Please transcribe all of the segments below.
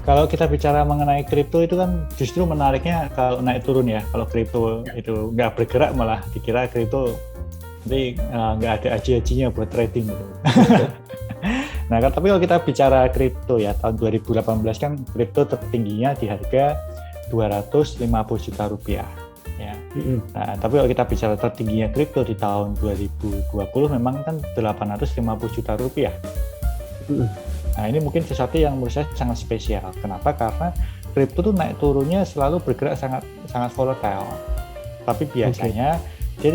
Kalau kita bicara mengenai kripto itu kan justru menariknya kalau naik turun ya. Kalau kripto itu nggak bergerak malah dikira kripto nanti nggak ada aji-ajinya buat trading gitu. Nah, tapi kalau kita bicara kripto ya, tahun 2018 kan kripto tertingginya di harga 250 juta rupiah. Ya. Nah, tapi kalau kita bicara tertingginya kripto di tahun 2020 memang kan 850 juta rupiah. Nah, ini mungkin sesuatu yang menurut saya sangat spesial. Kenapa? Karena kripto tuh naik turunnya selalu bergerak sangat volatile. Tapi biasanya dia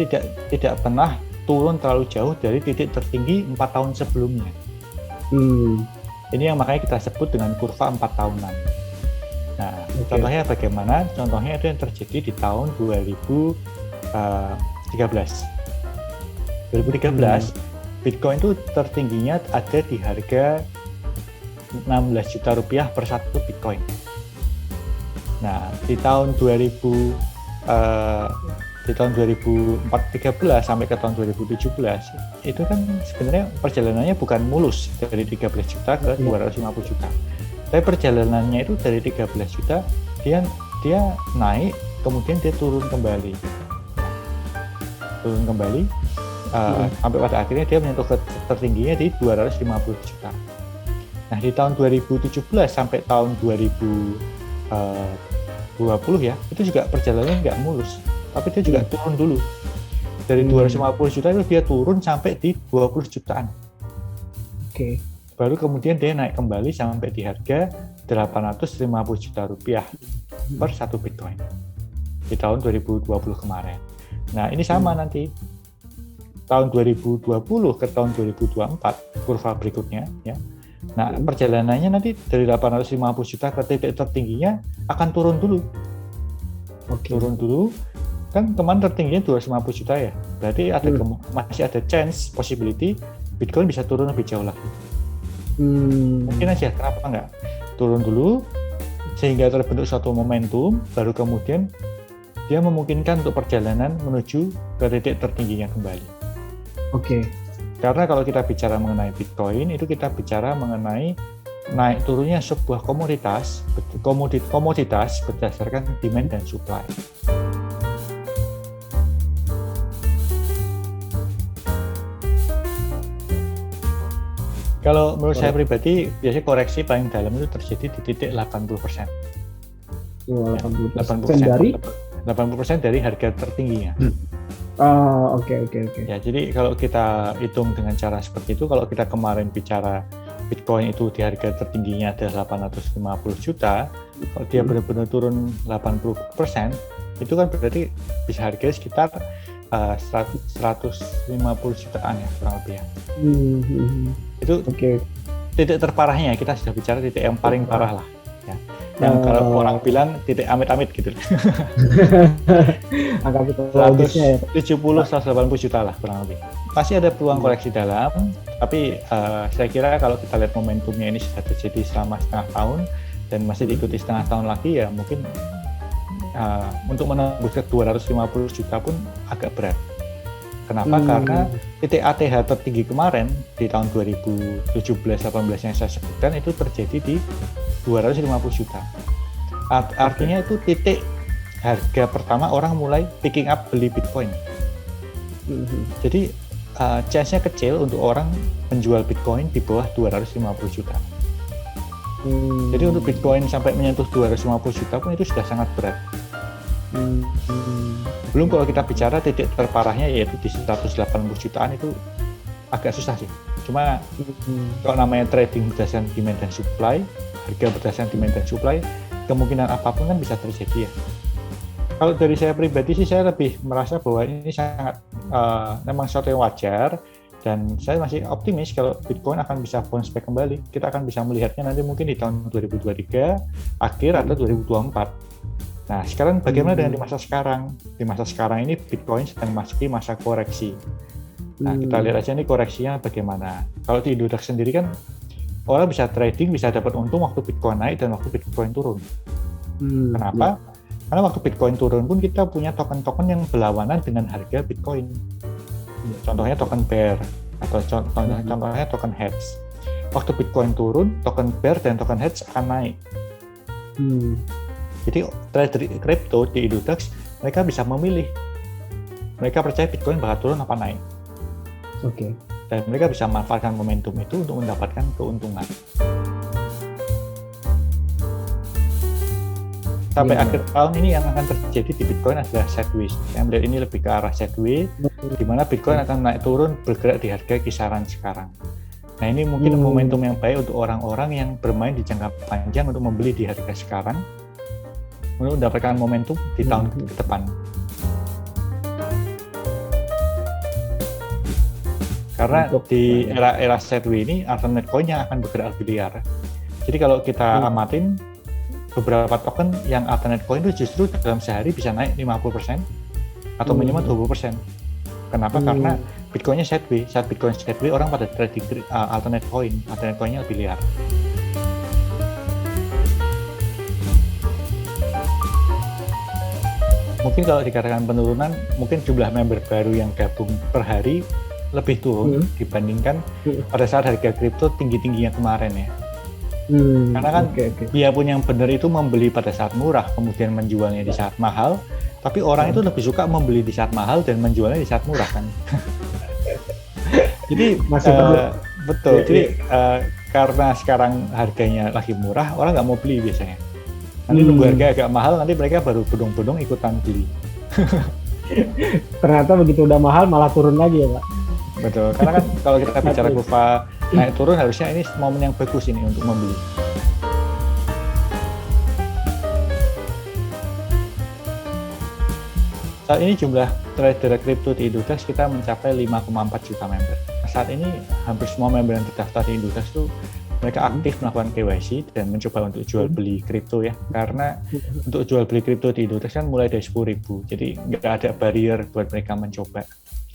tidak pernah turun terlalu jauh dari titik tertinggi 4 tahun sebelumnya. Ini yang makanya kita sebut dengan kurva 4 tahunan. Nah, contohnya bagaimana? Contohnya itu yang terjadi di tahun 2013. Bitcoin itu tertingginya ada di harga 16 juta rupiah per satu Bitcoin. Nah, di tahun 2013 sampai ke tahun 2017 itu kan sebenarnya perjalanannya bukan mulus dari 13 juta ke 250 juta. Tapi perjalanannya itu dari 13 juta dia naik, kemudian dia turun kembali. Sampai pada akhirnya dia menyentuh tertingginya di 250 juta. Nah, di tahun 2017 sampai tahun 2020 ya, itu juga perjalanannya nggak mulus, tapi dia juga turun dulu. Dari 250 juta itu dia turun sampai di 20 jutaan. Baru kemudian dia naik kembali sampai di harga 850 juta rupiah per satu Bitcoin di tahun 2020 kemarin. Nah, ini sama nanti. Tahun 2020 ke tahun 2024, kurva berikutnya ya. Nah, perjalanannya nanti dari 850 juta ke titik tertingginya akan turun dulu. Turun dulu, kan kemarin tertingginya 250 juta ya. Berarti masih ada chance, possibility Bitcoin bisa turun lebih jauh lagi. Mungkin aja, kenapa enggak? Turun dulu, sehingga terbentuk suatu momentum, baru kemudian dia memungkinkan untuk perjalanan menuju ke titik tertingginya kembali. Karena kalau kita bicara mengenai Bitcoin, itu kita bicara mengenai naik turunnya sebuah komoditas berdasarkan demand dan supply. Kalau menurut saya pribadi, biasanya koreksi paling dalam itu terjadi di titik 80%. 80% dari harga tertingginya. Oke. Ya, jadi kalau kita hitung dengan cara seperti itu, kalau kita kemarin bicara Bitcoin itu di harga tertingginya adalah 850 juta, kalau dia benar-benar turun 80%, itu kan berarti bisa harganya sekitar 150 jutaan ya, kurang lebih ya. Itu titik terparahnya, kita sudah bicara titik yang paling parah lah. Ya. Yang kalau orang bilang titik amit-amit gitu. Angka psikologisnya ya. 70-180 juta lah kurang lebih. Pasti ada peluang koreksi dalam, tapi saya kira kalau kita lihat momentumnya ini sudah terjadi selama setengah tahun dan masih diikuti setengah tahun lagi, ya mungkin untuk menembus ke 250 juta pun agak berat. Kenapa? Karena titik ATH tertinggi kemarin di tahun 2017-18 yang saya sebutkan itu terjadi di 250 juta. Artinya itu titik harga pertama orang mulai picking up beli Bitcoin. Jadi chance-nya kecil untuk orang menjual Bitcoin di bawah 250 juta. Jadi untuk Bitcoin sampai menyentuh 250 juta pun itu sudah sangat berat. Belum kalau kita bicara titik terparahnya yaitu di 180 jutaan, itu agak susah sih. Cuma kalau namanya trading berdasarkan demand dan supply, harga berdasarkan demand dan supply, kemungkinan apapun kan bisa terjadi ya. Kalau dari saya pribadi sih, saya lebih merasa bahwa ini sangat memang sesuatu yang wajar, dan saya masih optimis kalau Bitcoin akan bisa bounce back kembali. Kita akan bisa melihatnya nanti mungkin di tahun 2023 akhir atau 2024. Nah, sekarang bagaimana dengan di masa sekarang? Di masa sekarang ini Bitcoin sedang memasuki masa koreksi. Nah, kita lihat aja nih koreksinya bagaimana. Kalau di Indodax sendiri kan orang bisa trading, bisa dapat untung waktu Bitcoin naik dan waktu Bitcoin turun. Kenapa? Karena waktu Bitcoin turun pun kita punya token-token yang berlawanan dengan harga Bitcoin. Contohnya token Bear atau contohnya token Hedge. Waktu Bitcoin turun, token Bear dan token Hedge akan naik. Jadi trader kripto di Indudax mereka bisa memilih, mereka percaya Bitcoin bakal turun apa naik. Dan mereka bisa manfaatkan momentum itu untuk mendapatkan keuntungan. Sampai akhir tahun ini yang akan terjadi di Bitcoin adalah sideways. Saya melihat ini lebih ke arah sideways, di mana Bitcoin akan naik turun bergerak di harga kisaran sekarang. Nah, ini mungkin momentum yang baik untuk orang-orang yang bermain di jangka panjang untuk membeli di harga sekarang untuk mendapatkan momentum di tahun ke depan. Karena di era sideways ini alternate coin-nya akan bergerak lebih liar. Jadi kalau kita amatin beberapa token yang alternate coin itu justru dalam sehari bisa naik 50% atau minimal 20%. Kenapa? Karena Bitcoin-nya sideways. Saat Bitcoin sideways, orang pada trading alternate coin-nya lebih liar. Mungkin kalau dikatakan penurunan, mungkin jumlah member baru yang gabung per hari lebih turun dibandingkan pada saat harga kripto tinggi-tingginya kemarin ya. Karena kan biarpun yang benar itu membeli pada saat murah kemudian menjualnya di saat mahal, tapi orang itu lebih suka membeli di saat mahal dan menjualnya di saat murah kan. Jadi betul. Jadi karena sekarang harganya lagi murah, orang nggak mau beli biasanya. Nanti nunggu harga agak mahal, nanti mereka baru bodong-bodong ikutan beli. Ternyata begitu udah mahal malah turun lagi ya Pak. Betul, karena kan kalau kita bicara kurva naik turun harusnya ini momen yang bagus ini untuk membeli. Saat ini jumlah trader kripto di Indudax kita mencapai 5,4 juta member. Saat ini hampir semua member yang terdaftar di Indudax itu mereka aktif melakukan KYC dan mencoba untuk jual beli kripto ya. Karena untuk jual beli kripto di Indudax kan mulai dari 10.000, jadi nggak ada barrier buat mereka mencoba.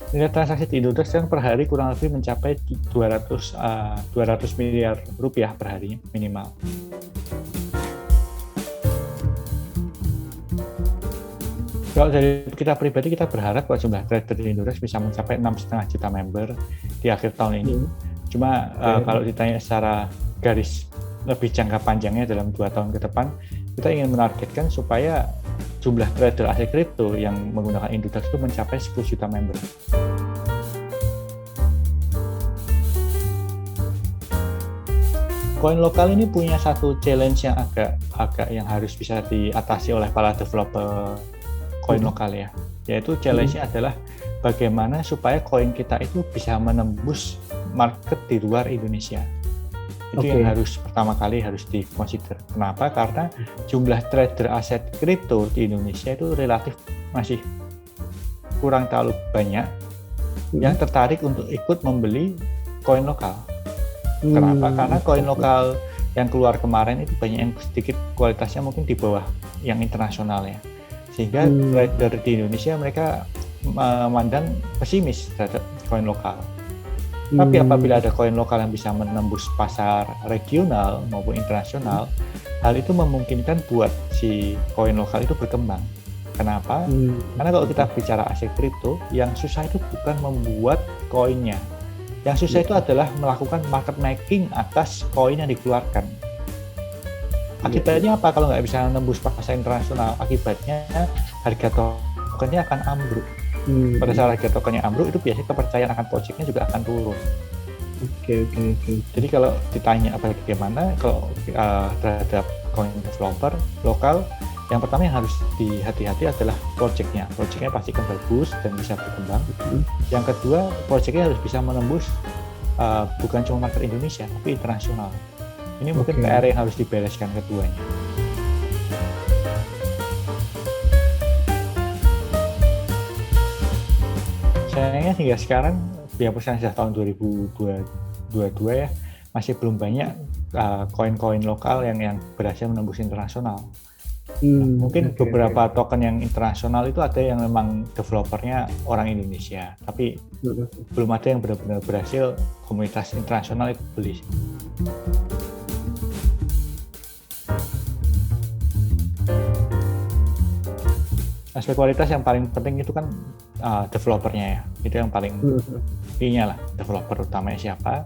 Nilai transaksi di Indudax yang per hari kurang lebih mencapai 200 miliar rupiah per harinya minimal. Kalau dari kita pribadi, kita berharap bahwa jumlah trader di Indudax bisa mencapai 6,5 juta member di akhir tahun ini. Cuma kalau ditanya secara garis lebih jangka panjangnya dalam 2 tahun ke depan, kita ingin menargetkan supaya jumlah trader aset kripto yang menggunakan Indudax itu mencapai 10 juta member. Koin lokal ini punya satu challenge yang agak yang harus bisa diatasi oleh para developer koin lokal ya. Yaitu challenge-nya adalah bagaimana supaya koin kita itu bisa menembus market di luar Indonesia. Itu yang harus pertama kali harus dikonsider. Kenapa? Karena jumlah trader aset kripto di Indonesia itu relatif masih kurang terlalu banyak yang tertarik untuk ikut membeli koin lokal. Kenapa? Karena koin lokal yang keluar kemarin itu banyak yang sedikit kualitasnya mungkin di bawah yang internasional ya. Sehingga trader di Indonesia mereka memandang pesimis terhadap koin lokal. Tapi apabila ada koin lokal yang bisa menembus pasar regional maupun internasional, hal itu memungkinkan buat si koin lokal itu berkembang. Kenapa? Karena kalau kita bicara aset kripto, yang susah itu bukan membuat koinnya. Yang susah itu adalah melakukan market making atas koin yang dikeluarkan. Akibatnya apa kalau nggak bisa menembus pasar internasional? Akibatnya harga tokennya akan ambruk. Pada saat harga tokennya ambruk, itu biasanya kepercayaan akan projectnya juga akan turun. Oke. Jadi kalau ditanya bagaimana kalau terhadap coin developer lokal, yang pertama yang harus dihati-hati adalah projectnya pastikan bagus dan bisa berkembang. Yang kedua, projectnya harus bisa menembus bukan cuma market Indonesia tapi internasional. Ini mungkin PR yang harus dibereskan keduanya. Sayangnya hingga sekarang, biarpun sudah tahun 2022 ya, masih belum banyak koin-koin lokal yang berhasil menembus internasional. Mungkin beberapa token yang internasional itu ada yang memang developernya orang Indonesia, tapi belum ada yang benar-benar berhasil komunitas internasional itu beli. Aspek kualitas yang paling penting itu kan developernya ya, itu yang paling intinya lah, developer utamanya siapa,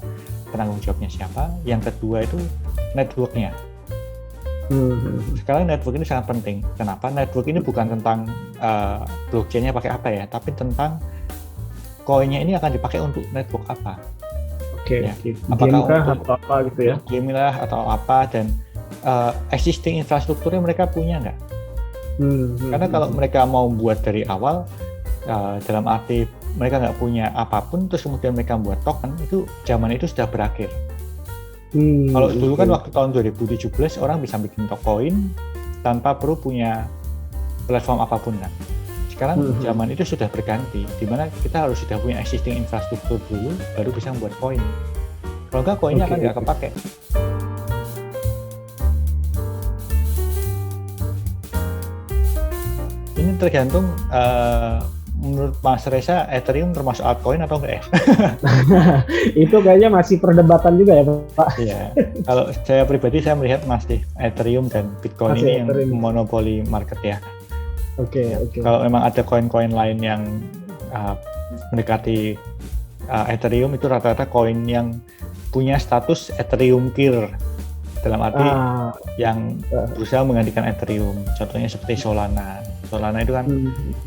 penanggung jawabnya siapa. Yang kedua itu networknya. Sekarang network ini sangat penting. Kenapa? Network ini bukan tentang blockchain-nya pakai apa ya, tapi tentang koinnya ini akan dipakai untuk network apa. Oke. Apakah Game kah untuk atau apa gitu ya? game lah atau apa, dan existing infrastrukturnya mereka punya nggak? Karena kalau mereka mau buat dari awal, dalam arti mereka nggak punya apapun, terus kemudian mereka buat token, itu zaman itu sudah berakhir. Kalau dulu kan waktu tahun 2017 orang bisa bikin koin tanpa perlu punya platform apapun kan. Sekarang zaman itu sudah berganti, di mana kita harus sudah punya existing infrastruktur dulu, baru bisa membuat koin. Kalau nggak, koinnya akan nggak kepake. Ini tergantung menurut Mas Reza, Ethereum termasuk altcoin atau enggak ya? Itu kayaknya masih perdebatan juga ya, Pak. Iya. Kalau saya pribadi, saya melihat masih Ethereum dan Bitcoin masih ini Ethereum. yang monopoli market ya. Oke. Kalau memang ada koin-koin lain yang mendekati Ethereum, itu rata-rata koin yang punya status Ethereum Killer, dalam arti yang berusaha menggantikan Ethereum. Contohnya seperti Solana. Solana itu kan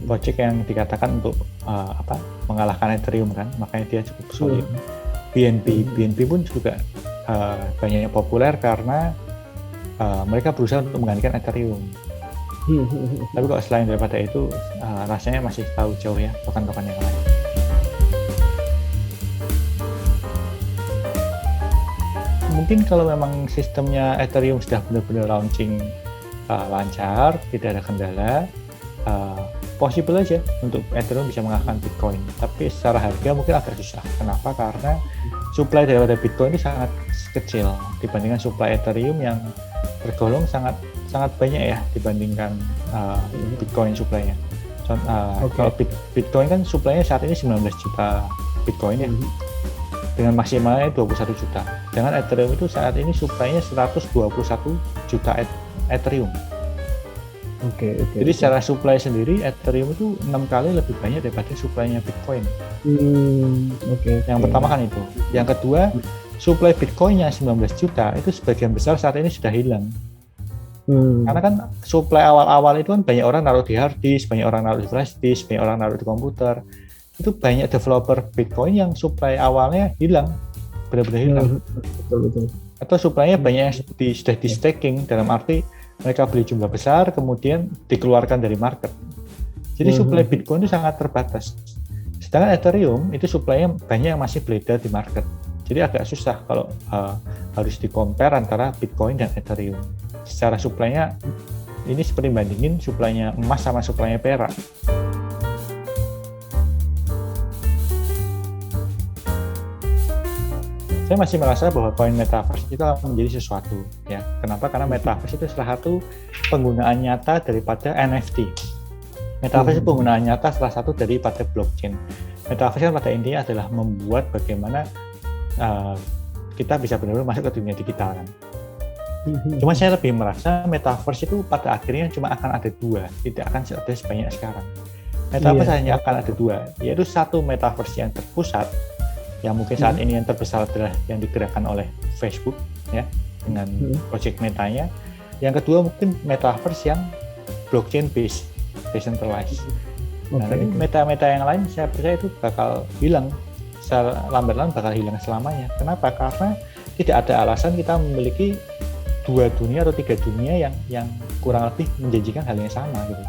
project yang dikatakan untuk mengalahkan Ethereum kan, makanya dia cukup solid. BNB pun juga banyak yang populer karena mereka berusaha untuk menggantikan Ethereum. Tapi kalau selain daripada itu, rasanya masih terlalu jauh ya token-token yang lain. Mungkin kalau memang sistemnya Ethereum sudah benar-benar launching lancar, tidak ada kendala, possible aja untuk Ethereum bisa mengalahkan Bitcoin. Tapi secara harga mungkin agak susah. Kenapa? Karena supply daripada Bitcoin itu sangat kecil dibandingkan supply Ethereum yang tergolong sangat banyak ya dibandingkan Bitcoin supply-nya. Kalau Bitcoin kan supply-nya saat ini 19 juta Bitcoin ya, dengan maksimalnya 21 juta. Dengan Ethereum itu saat ini supply-nya 121 juta Ethereum. Jadi secara supply sendiri, Ethereum itu 6 kali lebih banyak daripada supply-nya Bitcoin. Yang pertama kan itu. Yang kedua, supply Bitcoin-nya 19 juta itu sebagian besar saat ini sudah hilang. Karena kan supply awal-awal itu kan banyak orang naruh di hard disk, banyak orang naruh di flash disk, banyak orang naruh di komputer. Itu banyak developer Bitcoin yang supply awalnya hilang, benar-benar hilang. Betul. Atau supply-nya banyak yang sudah di staking, dalam arti mereka beli jumlah besar kemudian dikeluarkan dari market. Jadi supply Bitcoin itu sangat terbatas. Sedangkan Ethereum itu supply-nya banyak yang masih beredar di market. Jadi agak susah kalau harus di-compare antara Bitcoin dan Ethereum. Secara supply-nya ini seperti bandingin supply-nya emas sama supply-nya perak. Saya masih merasa bahwa koin metaverse itu akan menjadi sesuatu ya. Kenapa? Karena metaverse itu salah satu penggunaan nyata daripada NFT. Metaverse itu penggunaan nyata salah satu daripada blockchain. Metaverse kan pada intinya adalah membuat bagaimana kita bisa benar-benar masuk ke dunia digital kan. Cuma saya lebih merasa metaverse itu pada akhirnya cuma akan ada dua, tidak akan ada sebanyak sekarang. Metaverse hanya akan ada dua, yaitu satu metaverse yang terpusat, yang mungkin saat ini yang terbesar adalah yang digerakkan oleh Facebook ya, dengan project Meta-nya. Yang kedua mungkin metaverse yang blockchain based, decentralized. Nah, meta-meta yang lain saya percaya itu bakal hilang, lambat-lambat bakal hilang selamanya. Kenapa? Karena tidak ada alasan kita memiliki dua dunia atau tiga dunia yang kurang lebih menjanjikan hal yang sama gitu.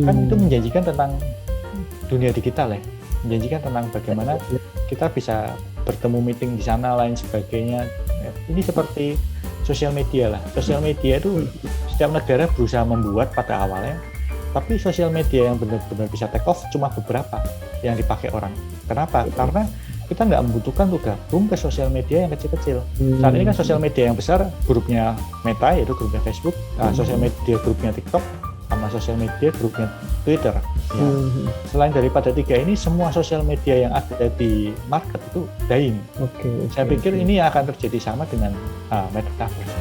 Kan itu menjanjikan tentang dunia digital ya, menjanjikan tentang bagaimana kita bisa bertemu meeting di sana lain sebagainya. Ini seperti sosial media lah. Sosial media itu setiap negara berusaha membuat pada awalnya, tapi sosial media yang benar-benar bisa take off cuma beberapa yang dipakai orang. Kenapa? Karena kita nggak membutuhkan untuk gabung ke sosial media yang kecil-kecil. Saat ini kan sosial media yang besar, grupnya Meta yaitu grupnya Facebook, sosial media grupnya TikTok, sama sosial media grupnya Twitter. Ya. Selain daripada tiga ini, semua sosial media yang ada di market itu dying. Saya pikir ini akan terjadi sama dengan Metaverse.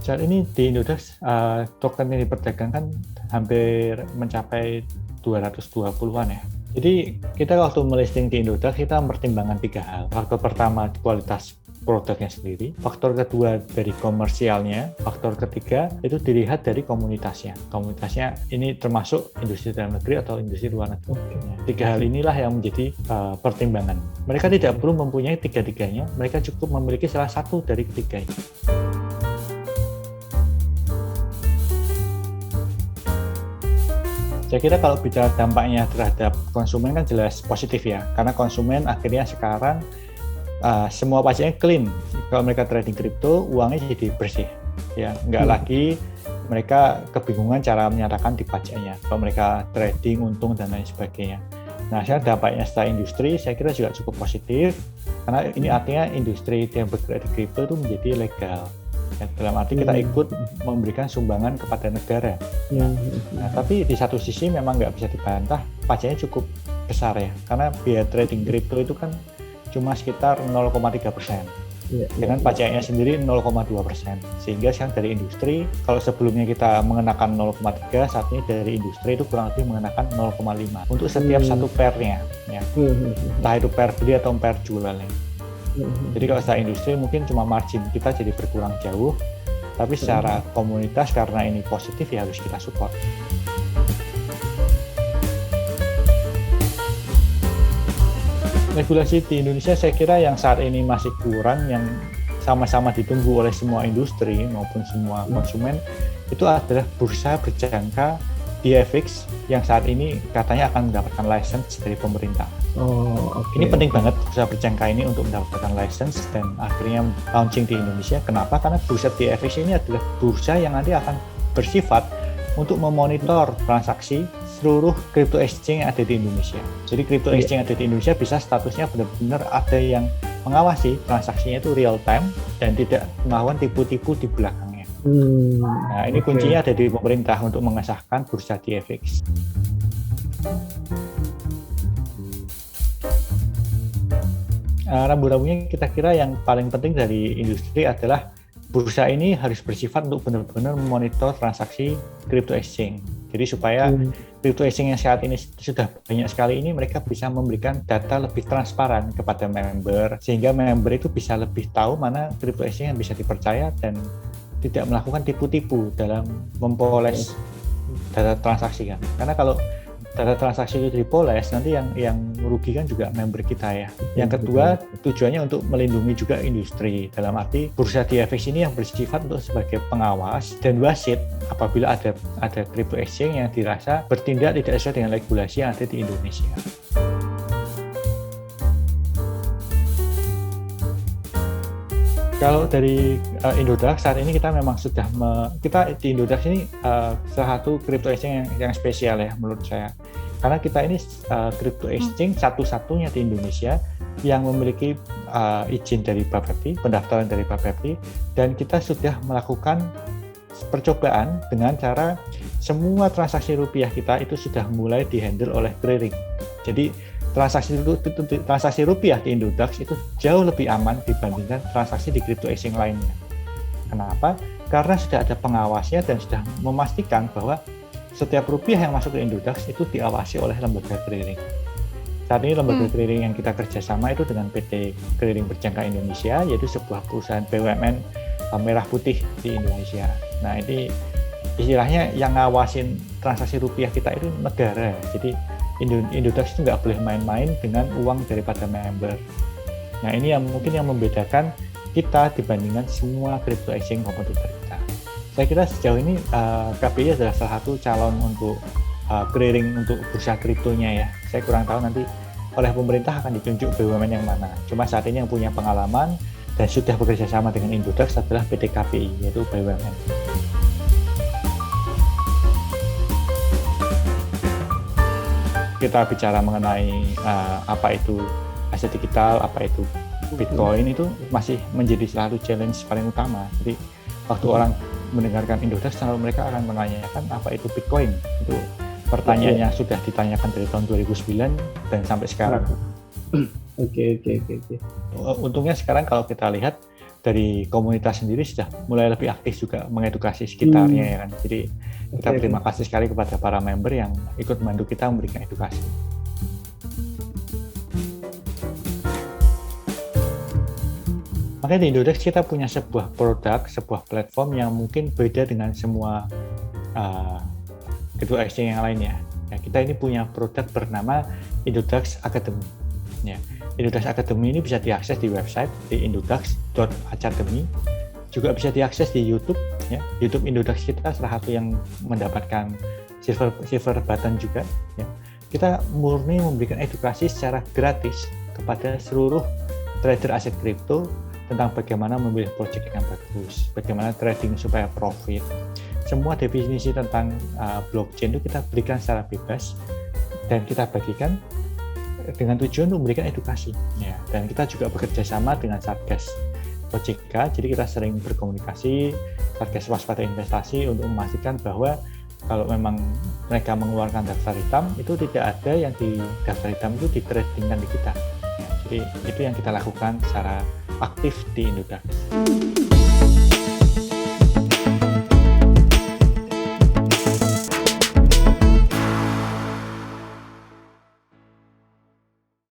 Saat ini di Indodax token yang diperdagangkan hampir mencapai 220-an ya. Jadi kita waktu melisting di Indodax kita mempertimbangkan 3 hal. Faktor pertama kualitas produknya sendiri, faktor kedua dari komersialnya, faktor ketiga itu dilihat dari komunitasnya. Komunitasnya ini termasuk industri dalam negeri atau industri luar negeri. 3 hal inilah yang menjadi pertimbangan. Mereka tidak perlu mempunyai tiga-tiganya, mereka cukup memiliki salah satu dari ketiganya. Saya kira kalau bicara dampaknya terhadap konsumen kan jelas positif ya, karena konsumen akhirnya sekarang semua pajaknya clean. Kalau mereka trading kripto, uangnya jadi bersih, ya nggak lagi mereka kebingungan cara menyatakan di pajaknya. Kalau mereka trading untung dan lain sebagainya. Nah, sekarang dampaknya secara industri saya kira juga cukup positif, karena ini artinya industri yang bergerak di kripto itu menjadi legal. Ya, dalam arti kita ikut memberikan sumbangan kepada negara. Nah, tapi di satu sisi memang nggak bisa dibantah, pajaknya cukup besar ya, karena biaya trading kripto itu kan cuma sekitar 0,3%. Dengan pajaknya sendiri 0,2%. Sehingga sekarang dari industri, kalau sebelumnya kita mengenakan 0,3, saat ini dari industri itu kurang lebih mengenakan 0,5 untuk setiap satu pairnya, ya. Entah itu pair beli atau pair jualnya. Jadi kalau secara industri mungkin cuma margin kita jadi berkurang jauh, tapi secara komunitas karena ini positif ya harus kita support. Regulasi di Indonesia saya kira yang saat ini masih kurang, yang sama-sama ditunggu oleh semua industri maupun semua konsumen, itu adalah bursa berjangka DFX yang saat ini katanya akan mendapatkan license dari pemerintah. Ini penting banget bursa berjangka ini untuk mendapatkan license dan akhirnya launching di Indonesia. Kenapa? Karena bursa DFX ini adalah bursa yang nanti akan bersifat untuk memonitor transaksi seluruh crypto exchange yang ada di Indonesia. Jadi crypto exchange yang ada di Indonesia bisa statusnya benar-benar ada yang mengawasi transaksinya itu real time dan tidak melakukan tipu-tipu di belakangnya. Nah, ini kuncinya ada di pemerintah untuk mengesahkan bursa DFX. Rambu-rambunya kita kira yang paling penting dari industri adalah bursa ini harus bersifat untuk benar-benar memonitor transaksi crypto exchange. Jadi supaya crypto exchange yang saat ini sudah banyak sekali ini mereka bisa memberikan data lebih transparan kepada member, sehingga member itu bisa lebih tahu mana crypto exchange yang bisa dipercaya dan tidak melakukan tipu-tipu dalam mempoles data transaksi kan. Karena kalau data transaksi itu dipoles, nanti yang merugikan juga member kita ya. Yang kedua, tujuannya untuk melindungi juga industri. Dalam arti bursa DFX ini yang bersifat untuk sebagai pengawas dan wasit apabila ada crypto exchange yang dirasa bertindak tidak sesuai dengan regulasi yang ada di Indonesia. Kalau dari Indodax saat ini kita memang sudah kita di Indodax ini salah satu crypto exchange yang spesial ya menurut saya, karena kita ini crypto exchange satu-satunya di Indonesia yang memiliki izin dari Bapepti, pendaftaran dari Bapepti, dan kita sudah melakukan percobaan dengan cara semua transaksi rupiah kita itu sudah mulai dihandle oleh clearing. Jadi transaksi rupiah di Indodax itu jauh lebih aman dibandingkan transaksi di crypto exchange lainnya. Kenapa? Karena sudah ada pengawasnya dan sudah memastikan bahwa setiap rupiah yang masuk ke Indodax itu diawasi oleh lembaga clearing. Saat ini lembaga clearing yang kita kerjasama itu dengan PT Clearing Berjangka Indonesia, yaitu sebuah perusahaan BUMN merah putih di Indonesia. Nah, ini istilahnya yang ngawasin transaksi rupiah kita itu negara. Jadi Indodax itu nggak boleh main-main dengan uang daripada member. Nah, ini yang mungkin yang membedakan kita dibandingkan semua crypto exchange kompetitor kita. Saya kira sejauh ini KBI adalah salah satu calon untuk clearing untuk bursa kriptonya ya. Saya kurang tahu nanti oleh pemerintah akan ditunjuk BUMN yang mana. Cuma saat ini yang punya pengalaman dan sudah bekerja sama dengan Indodax adalah PT KBI, yaitu BUMN. Kita bicara mengenai apa itu aset digital, apa itu Bitcoin, itu masih menjadi selalu challenge paling utama. Jadi waktu orang mendengarkan Indodax, selalu mereka akan menanyakan apa itu Bitcoin. Itu pertanyaannya sudah ditanyakan dari tahun 2009 dan sampai sekarang. Oke. Untungnya sekarang kalau kita lihat dari komunitas sendiri sudah mulai lebih aktif juga mengedukasi sekitarnya ya kan. Jadi kita berterima kasih sekali kepada para member yang ikut membantu kita memberikan edukasi. Makanya di Indodax kita punya sebuah produk, sebuah platform yang mungkin beda dengan semua kedua exchange yang lainnya. Ya, kita ini punya produk bernama Indodax Academy. Ya, Indodax Academy ini bisa diakses di website di indodax.academy, juga bisa diakses di YouTube. Ya, YouTube Indodax kita salah satu yang mendapatkan silver button juga. Ya. Kita murni memberikan edukasi secara gratis kepada seluruh trader aset kripto tentang bagaimana memilih project yang bagus, bagaimana trading supaya profit. Semua definisi tentang blockchain itu kita berikan secara bebas dan kita bagikan dengan tujuan untuk memberikan edukasi. Ya, dan kita juga bekerja sama dengan Satgas OJK, jadi kita sering berkomunikasi Satgas Waspada Investasi untuk memastikan bahwa kalau memang mereka mengeluarkan daftar hitam, itu tidak ada yang di daftar hitam itu ditradingkan di kita. Ya, jadi itu yang kita lakukan secara aktif di Indodax.